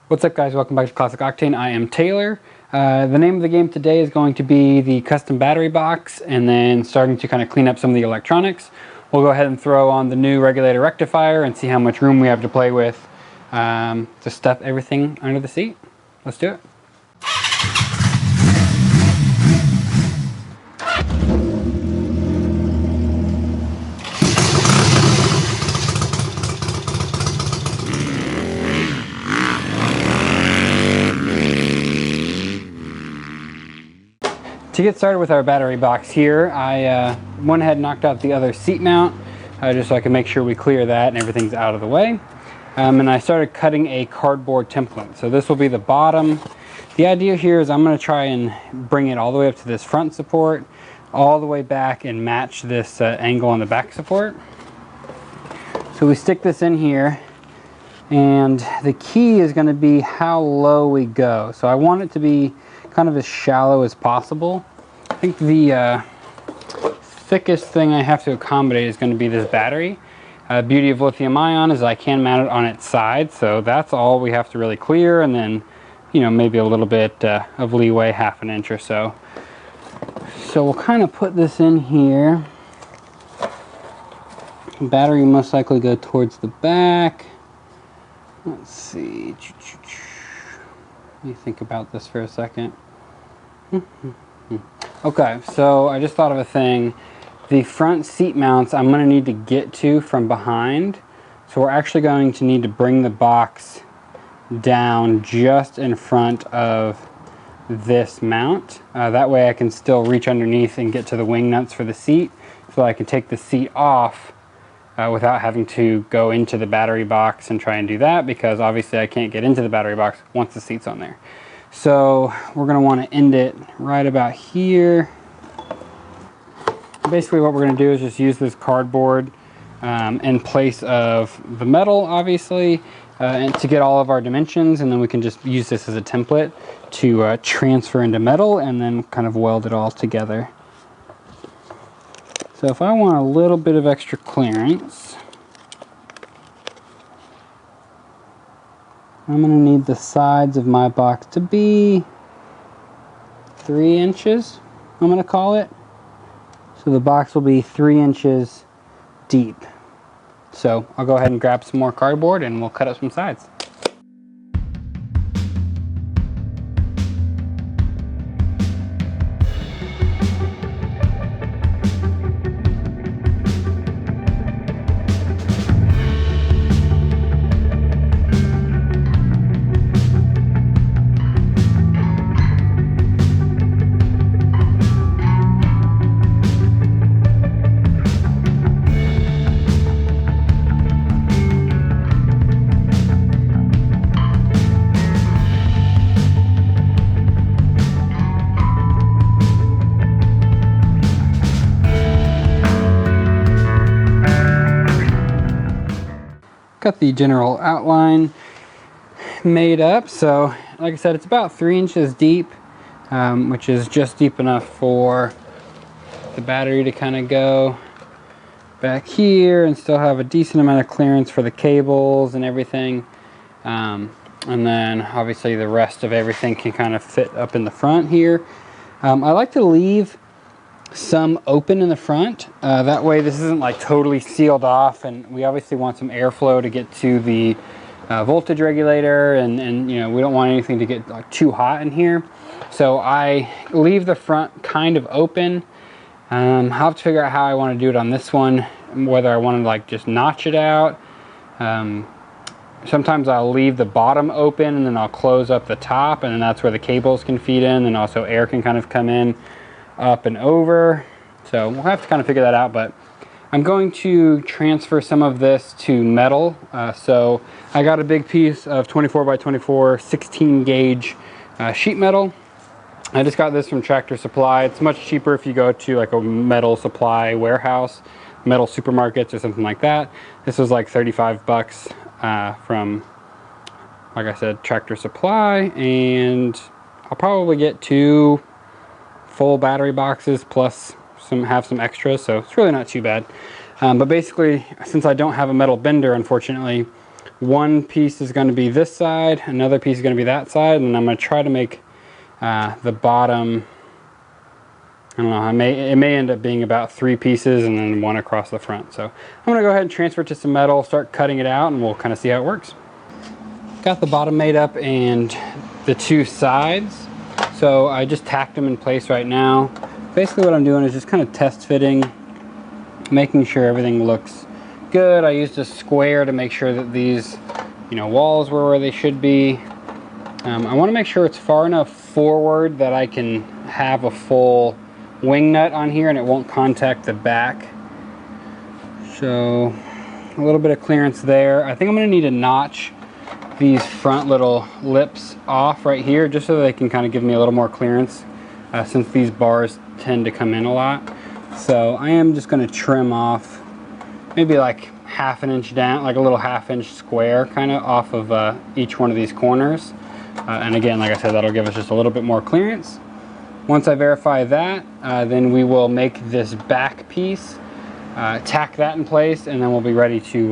What's up, guys? Welcome back to Classic Octane. I am Taylor. The name of the game today is going to be the custom battery box, and then starting to kind of clean up some of the electronics. We'll go ahead and throw on the new regulator rectifier and see how much room we have to play with to stuff everything under the seat. Let's do it. To get started with our battery box here, I went ahead and knocked out the other seat mount just so I can make sure we clear that and everything's out of the way. And I started cutting a cardboard template. So this will be the bottom. The idea here is I'm going to try and bring it all the way up to this front support, all the way back and match this angle on the back support. So we stick this in here, and the key is going to be how low we go. So I want it to be kind of as shallow as possible. I think the thickest thing I have to accommodate is going to be this battery. Beauty of lithium ion is I can mount it on its side, so that's all we have to really clear, and then, you know, maybe a little bit of leeway, half an inch or so. So we'll kind of put this in here. The battery will most likely go towards the back. Let's see. Let me think about this for a second. Okay, so I just thought of a thing. The front seat mounts I'm going to need to get to from behind. So we're actually going to need to bring the box down just in front of this mount. That way I can still reach underneath and get to the wing nuts for the seat, so I can take the seat off without having to go into the battery box and try and do that, because obviously I can't get into the battery box once the seat's on there. So we're going to want to end it right about here. Basically what we're going to do is just use this cardboard in place of the metal, obviously, and to get all of our dimensions, and then we can just use this as a template to transfer into metal and then kind of weld it all together. So if I want a little bit of extra clearance, I'm going to need the sides of my box to be 3 inches, I'm going to call it. So the box will be 3 inches deep. So I'll go ahead and grab some more cardboard and we'll cut up some sides. Got the general outline made up. So like I said, it's about 3 inches deep, which is just deep enough for the battery to kind of go back here and still have a decent amount of clearance for the cables and everything. And then obviously the rest of everything can kind of fit up in the front here. I like to leave some open in the front, that way this isn't like totally sealed off, and we obviously want some airflow to get to the voltage regulator, and you know, we don't want anything to get like too hot in here. So I leave the front kind of open. I'll have to figure out how I want to do it on this one, whether I want to like just notch it out. Sometimes I'll leave the bottom open and then I'll close up the top, and then that's where the cables can feed in, and also air can kind of come in up and over. So we'll have to kind of figure that out, but I'm going to transfer some of this to metal. So I got a big piece of 24 by 24 16 gauge sheet metal. I just got this from Tractor Supply. It's much cheaper if you go to like a metal supply warehouse, metal supermarkets or something like that. This was like 35 bucks from, like I said, Tractor Supply, and I'll probably get 2 full battery boxes plus have some extras, so it's really not too bad. But basically, since I don't have a metal bender, unfortunately, one piece is going to be this side, another piece is going to be that side, and I'm going to try to make the bottom, I don't know, it may end up being about 3 pieces and then one across the front. So I'm going to go ahead and transfer it to some metal, start cutting it out, and we'll kind of see how it works. Got the bottom made up and the 2 sides, so I just tacked them in place right now. Basically what I'm doing is just kind of test fitting, making sure everything looks good. I used a square to make sure that these, walls were where they should be. I want to make sure it's far enough forward that I can have a full wing nut on here and it won't contact the back. So a little bit of clearance there. I think I'm going to need to notch these front little lips off right here just so they can kind of give me a little more clearance since these bars tend to come in a lot. So I am just going to trim off maybe like 1/2 inch down, like a little 1/2 inch square kind of off of each one of these corners. And again, like I said, that'll give us just a little bit more clearance. Once I verify that, then we will make this back piece, tack that in place, and then we'll be ready to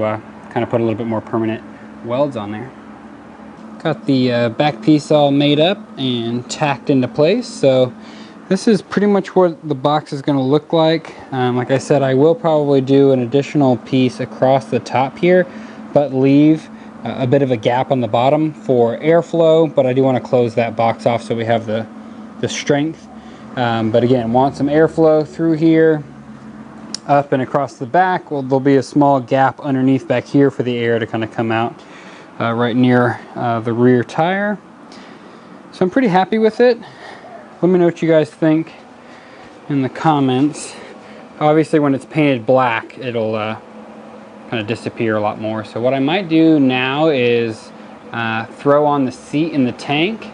kind of put a little bit more permanent welds on there. Got the back piece all made up and tacked into place. So this is pretty much what the box is going to look like. Like I said, I will probably do an additional piece across the top here, but leave a bit of a gap on the bottom for airflow, but I do want to close that box off so we have the strength. But again, want some airflow through here, up and across the back. Well, there'll be a small gap underneath back here for the air to kind of come out right near the rear tire. So I'm pretty happy with it. Let me know what you guys think in the comments. Obviously when it's painted black, it'll kind of disappear a lot more. So what I might do now is throw on the seat in the tank,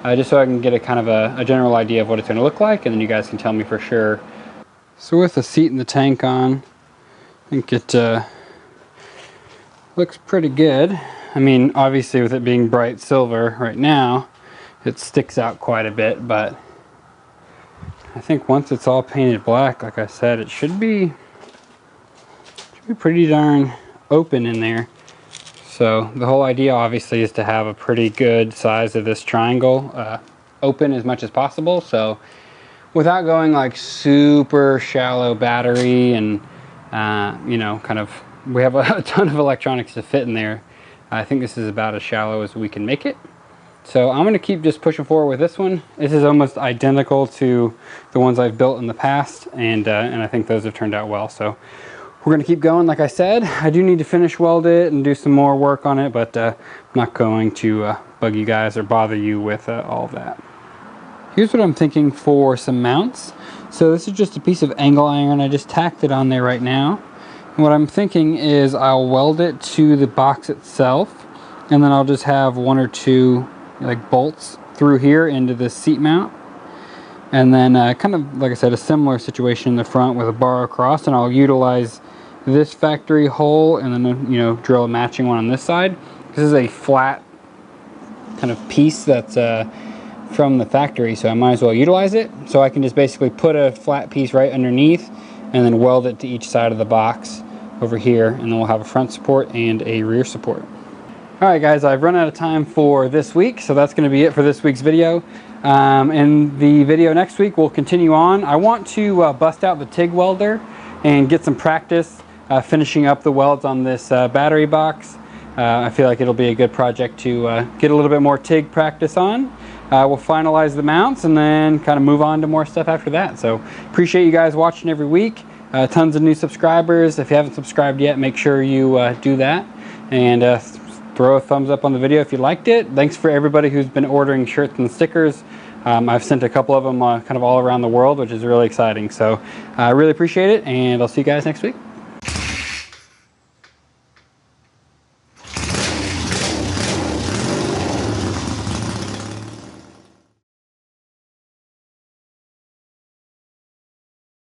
just so I can get a kind of a general idea of what it's going to look like, and then you guys can tell me for sure. So with the seat in the tank on, I think it looks pretty good. I mean, obviously with it being bright silver right now, it sticks out quite a bit, but I think once it's all painted black, like I said, it should be pretty darn open in there. So the whole idea obviously is to have a pretty good size of this triangle open as much as possible. So without going like super shallow battery and kind of, we have a ton of electronics to fit in there. I think this is about as shallow as we can make it. So I'm going to keep just pushing forward with this one. This is almost identical to the ones I've built in the past, and I think those have turned out well. So we're going to keep going. Like I said, I do need to finish weld it and do some more work on it, but I'm not going to bug you guys or bother you with all of that. Here's what I'm thinking for some mounts. So this is just a piece of angle iron. I just tacked it on there right now. And what I'm thinking is I'll weld it to the box itself, and then I'll just have 1 or 2 like bolts through here into the seat mount, and then kind of like I said, a similar situation in the front with a bar across, and I'll utilize this factory hole and then drill a matching one on this side. This is a flat kind of piece that's from the factory, so I might as well utilize it. So I can just basically put a flat piece right underneath and then weld it to each side of the box over here, and then we'll have a front support and a rear support. Alright guys, I've run out of time for this week, so that's going to be it for this week's video. In the video next week, we'll continue on. I want to bust out the TIG welder and get some practice finishing up the welds on this battery box. I feel like it'll be a good project to get a little bit more TIG practice on. We'll finalize the mounts and then kind of move on to more stuff after that. So appreciate you guys watching every week. Tons of new subscribers. If you haven't subscribed yet, make sure you do that. And throw a thumbs up on the video if you liked it. Thanks for everybody who's been ordering shirts and stickers. I've sent a couple of them kind of all around the world, which is really exciting. So I really appreciate it, and I'll see you guys next week.